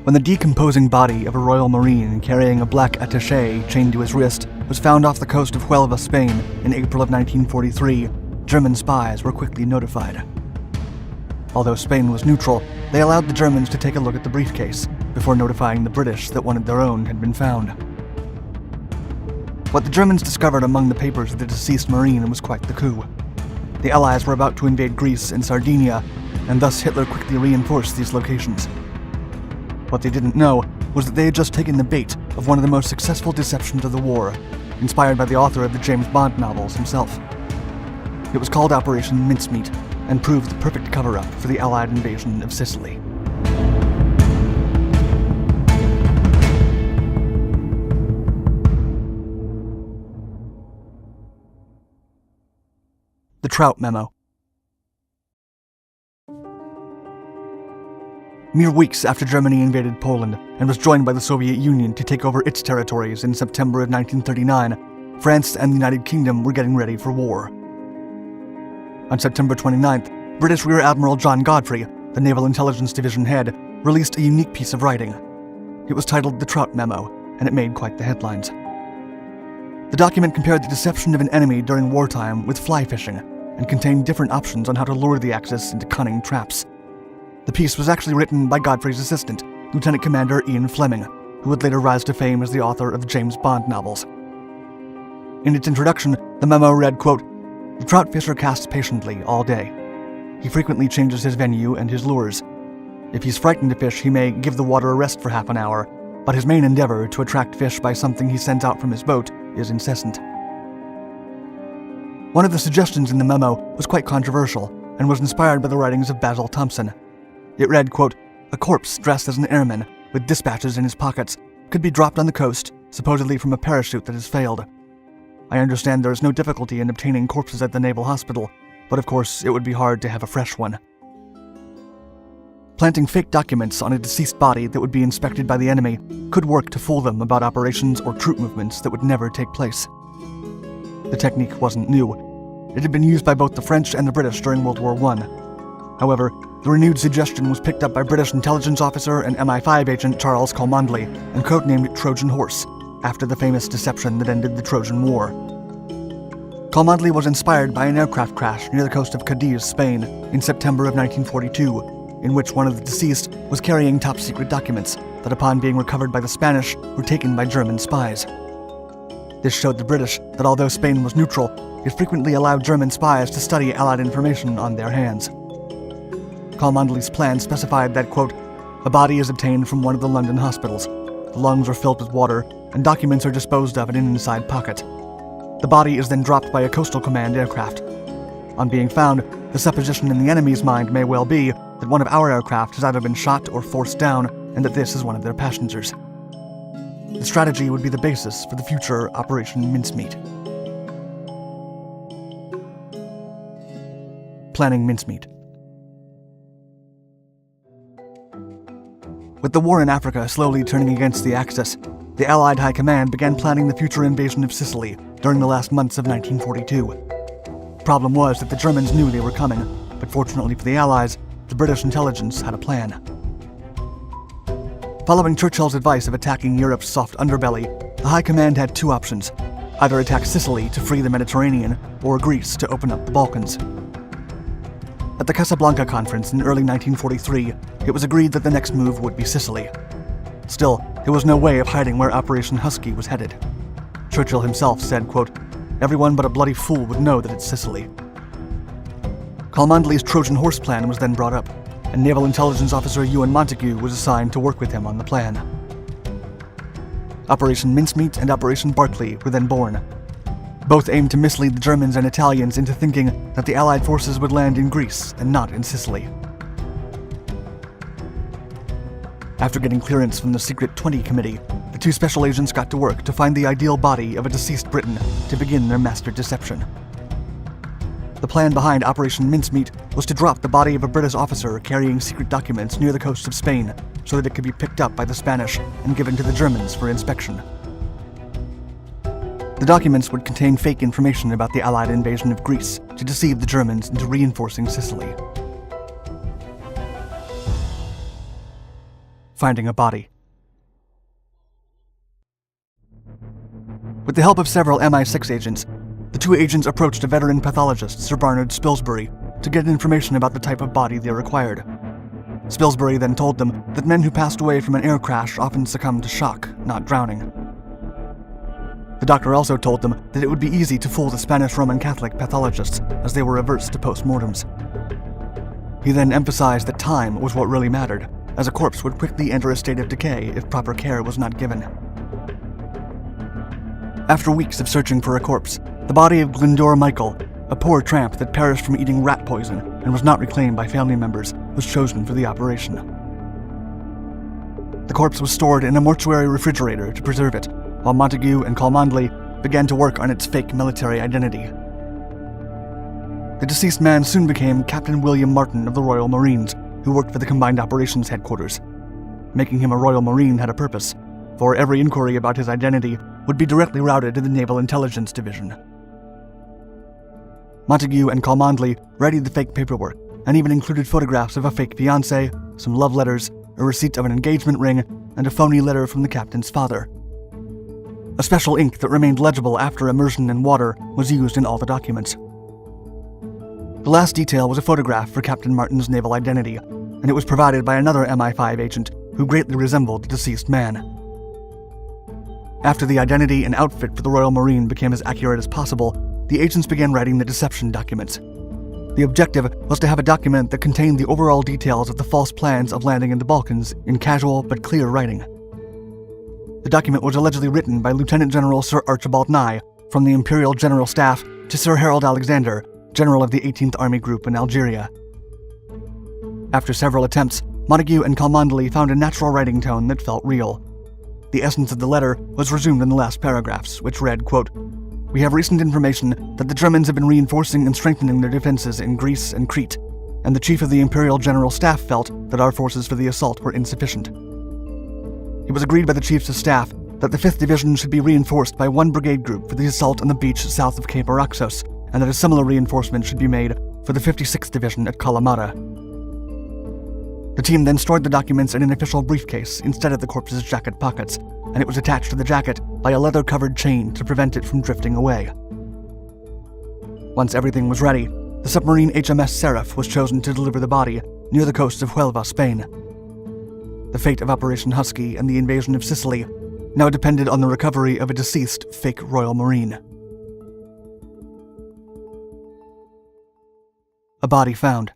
When the decomposing body of a Royal Marine carrying a black attaché chained to his wrist was found off the coast of Huelva, Spain in April of 1943, German spies were quickly notified. Although Spain was neutral, they allowed the Germans to take a look at the briefcase before notifying the British that one of their own had been found. What the Germans discovered among the papers of the deceased Marine was quite the coup. The Allies were about to invade Greece and Sardinia, and thus Hitler quickly reinforced these locations. What they didn't know was that they had just taken the bait of one of the most successful deceptions of the war, inspired by the author of the James Bond novels himself. It was called Operation Mincemeat, and proved the perfect cover-up for the Allied invasion of Sicily. The Trout Memo. Mere weeks after Germany invaded Poland and was joined by the Soviet Union to take over its territories in September of 1939, France and the United Kingdom were getting ready for war. On September 29th, British Rear Admiral John Godfrey, the Naval Intelligence Division head, released a unique piece of writing. It was titled The Trout Memo, and it made quite the headlines. The document compared the deception of an enemy during wartime with fly fishing, and contained different options on how to lure the Axis into cunning traps. The piece was actually written by Godfrey's assistant, Lieutenant Commander Ian Fleming, who would later rise to fame as the author of the James Bond novels. In its introduction, the memo read, quote, "The trout fisher casts patiently all day. He frequently changes his venue and his lures. If he's frightened to fish, he may give the water a rest for half an hour, but his main endeavor to attract fish by something he sends out from his boat is incessant." One of the suggestions in the memo was quite controversial and was inspired by the writings of Basil Thompson. It read, quote, "A corpse dressed as an airman, with dispatches in his pockets, could be dropped on the coast, supposedly from a parachute that has failed. I understand there is no difficulty in obtaining corpses at the Naval Hospital, but of course it would be hard to have a fresh one." Planting fake documents on a deceased body that would be inspected by the enemy could work to fool them about operations or troop movements that would never take place. The technique wasn't new. It had been used by both the French and the British during World War I. However, the renewed suggestion was picked up by British intelligence officer and MI5 agent Charles Cholmondeley and codenamed Trojan Horse, after the famous deception that ended the Trojan War. Cholmondeley was inspired by an aircraft crash near the coast of Cadiz, Spain, in September of 1942, in which one of the deceased was carrying top-secret documents that, upon being recovered by the Spanish, were taken by German spies. This showed the British that although Spain was neutral, it frequently allowed German spies to study Allied information on their hands. Cholmondeley's plan specified that, quote, "A body is obtained from one of the London hospitals. The lungs are filled with water, and documents are disposed of in an inside pocket. The body is then dropped by a coastal command aircraft. On being found, the supposition in the enemy's mind may well be that one of our aircraft has either been shot or forced down, and that this is one of their passengers. The strategy would be the basis for the future Operation Mincemeat." Planning Mincemeat. With the war in Africa slowly turning against the Axis, the Allied High Command began planning the future invasion of Sicily during the last months of 1942. The problem was that the Germans knew they were coming, but fortunately for the Allies, the British intelligence had a plan. Following Churchill's advice of attacking Europe's soft underbelly, the High Command had two options: either attack Sicily to free the Mediterranean, or Greece to open up the Balkans. At the Casablanca Conference in early 1943, it was agreed that the next move would be Sicily. Still, there was no way of hiding where Operation Husky was headed. Churchill himself said, quote, "Everyone but a bloody fool would know that it's Sicily." Cholmondeley's Trojan Horse plan was then brought up, and Naval Intelligence Officer Ewan Montague was assigned to work with him on the plan. Operation Mincemeat and Operation Barclay were then born. Both aimed to mislead the Germans and Italians into thinking that the Allied forces would land in Greece and not in Sicily. After getting clearance from the Secret 20 Committee, the two special agents got to work to find the ideal body of a deceased Briton to begin their master deception. The plan behind Operation Mincemeat was to drop the body of a British officer carrying secret documents near the coast of Spain so that it could be picked up by the Spanish and given to the Germans for inspection. The documents would contain fake information about the Allied invasion of Greece to deceive the Germans into reinforcing Sicily. finding a body. With the help of several MI6 agents, the two agents approached a veteran pathologist, Sir Barnard Spilsbury, to get information about the type of body they required. Spilsbury then told them that men who passed away from an air crash often succumbed to shock, not drowning. The doctor also told them that it would be easy to fool the Spanish Roman Catholic pathologists, as they were averse to post-mortems. He then emphasized that time was what really mattered, as a corpse would quickly enter a state of decay if proper care was not given. After weeks of searching for a corpse, the body of Glyndor Michael, a poor tramp that perished from eating rat poison and was not reclaimed by family members, was chosen for the operation. The corpse was stored in a mortuary refrigerator to preserve it, while Montague and Cholmondeley began to work on its fake military identity. The deceased man soon became Captain William Martin of the Royal Marines, who worked for the Combined Operations Headquarters. Making him a Royal Marine had a purpose, for every inquiry about his identity would be directly routed to the Naval Intelligence Division. Montague and Cholmondeley readied the fake paperwork, and even included photographs of a fake fiancé, some love letters, a receipt of an engagement ring, and a phony letter from the captain's father. A special ink that remained legible after immersion in water was used in all the documents. The last detail was a photograph for Captain Martin's naval identity, and it was provided by another MI5 agent who greatly resembled the deceased man. After the identity and outfit for the Royal Marine became as accurate as possible, the agents began writing the deception documents. The objective was to have a document that contained the overall details of the false plans of landing in the Balkans in casual but clear writing. The document was allegedly written by Lieutenant General Sir Archibald Nye from the Imperial General Staff to Sir Harold Alexander, General of the 18th Army Group in Algeria. After several attempts, Montague and Cholmondeley found a natural writing tone that felt real. The essence of the letter was resumed in the last paragraphs, which read, quote, "We have recent information that the Germans have been reinforcing and strengthening their defenses in Greece and Crete, and the Chief of the Imperial General Staff felt that our forces for the assault were insufficient. It was agreed by the Chiefs of Staff that the 5th Division should be reinforced by one brigade group for the assault on the beach south of Cape Araxos, and that a similar reinforcement should be made for the 56th Division at Kalamata." The team then stored the documents in an official briefcase instead of the corpse's jacket pockets, and it was attached to the jacket by a leather-covered chain to prevent it from drifting away. Once everything was ready, the submarine HMS SERAPH was chosen to deliver the body near the coast of Huelva, Spain. The fate of Operation Husky and the invasion of Sicily now depended on the recovery of a deceased fake Royal Marine. A body found.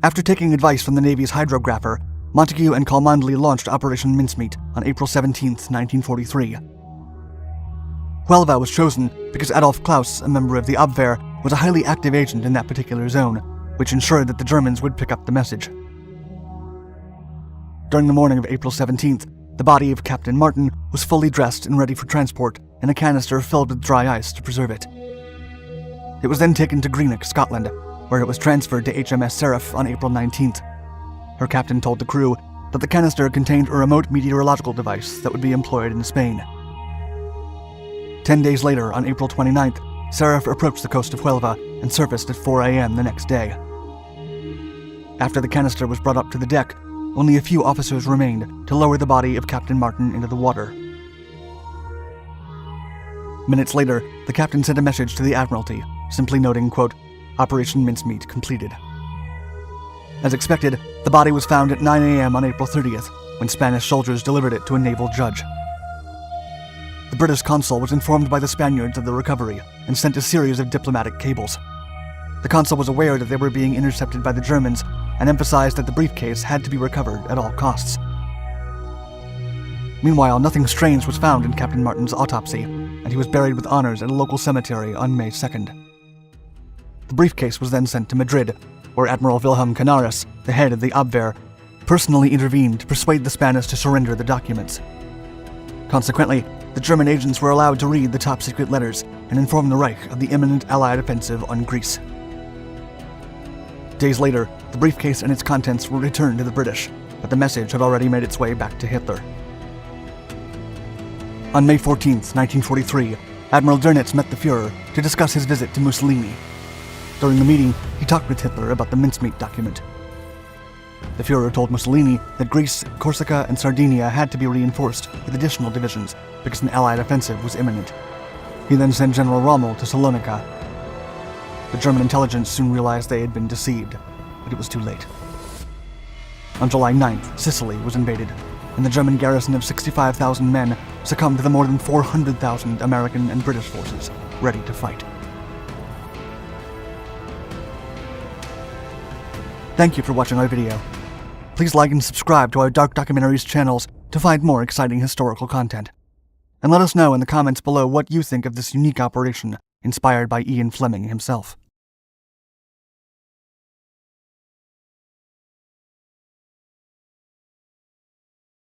After taking advice from the Navy's hydrographer, Montague and Cholmondeley launched Operation Mincemeat on April 17, 1943. Huelva was chosen because Adolf Klaus, a member of the Abwehr, was a highly active agent in that particular zone, which ensured that the Germans would pick up the message. During the morning of April 17th, the body of Captain Martin was fully dressed and ready for transport in a canister filled with dry ice to preserve it. It was then taken to Greenock, Scotland, where it was transferred to HMS SERAPH on April 19th. Her captain told the crew that the canister contained a remote meteorological device that would be employed in Spain. 10 days later, on April 29th, SERAPH approached the coast of Huelva and surfaced at 4 a.m. the next day. After the canister was brought up to the deck, only a few officers remained to lower the body of Captain Martin into the water. Minutes later, the captain sent a message to the Admiralty, simply noting, quote, "Operation Mincemeat completed." As expected, the body was found at 9 a.m. on April 30th, when Spanish soldiers delivered it to a naval judge. The British consul was informed by the Spaniards of the recovery and sent a series of diplomatic cables. The consul was aware that they were being intercepted by the Germans and emphasized that the briefcase had to be recovered at all costs. Meanwhile, nothing strange was found in Captain Martin's autopsy, and he was buried with honors at a local cemetery on May 2nd. The briefcase was then sent to Madrid, where Admiral Wilhelm Canaris, the head of the Abwehr, personally intervened to persuade the Spanish to surrender the documents. Consequently, the German agents were allowed to read the top-secret letters and inform the Reich of the imminent Allied offensive on Greece. Days later, the briefcase and its contents were returned to the British, but the message had already made its way back to Hitler. On May 14, 1943, Admiral Dönitz met the Führer to discuss his visit to Mussolini. During the meeting, he talked with Hitler about the Mincemeat document. The Fuhrer told Mussolini that Greece, Corsica, and Sardinia had to be reinforced with additional divisions because an Allied offensive was imminent. He then sent General Rommel to Salonika. The German intelligence soon realized they had been deceived, but it was too late. On July 9th, Sicily was invaded, and the German garrison of 65,000 men succumbed to the more than 400,000 American and British forces ready to fight. Thank you for watching our video. Please like and subscribe to our Dark Documentaries channels to find more exciting historical content. And let us know in the comments below what you think of this unique operation inspired by Ian Fleming himself.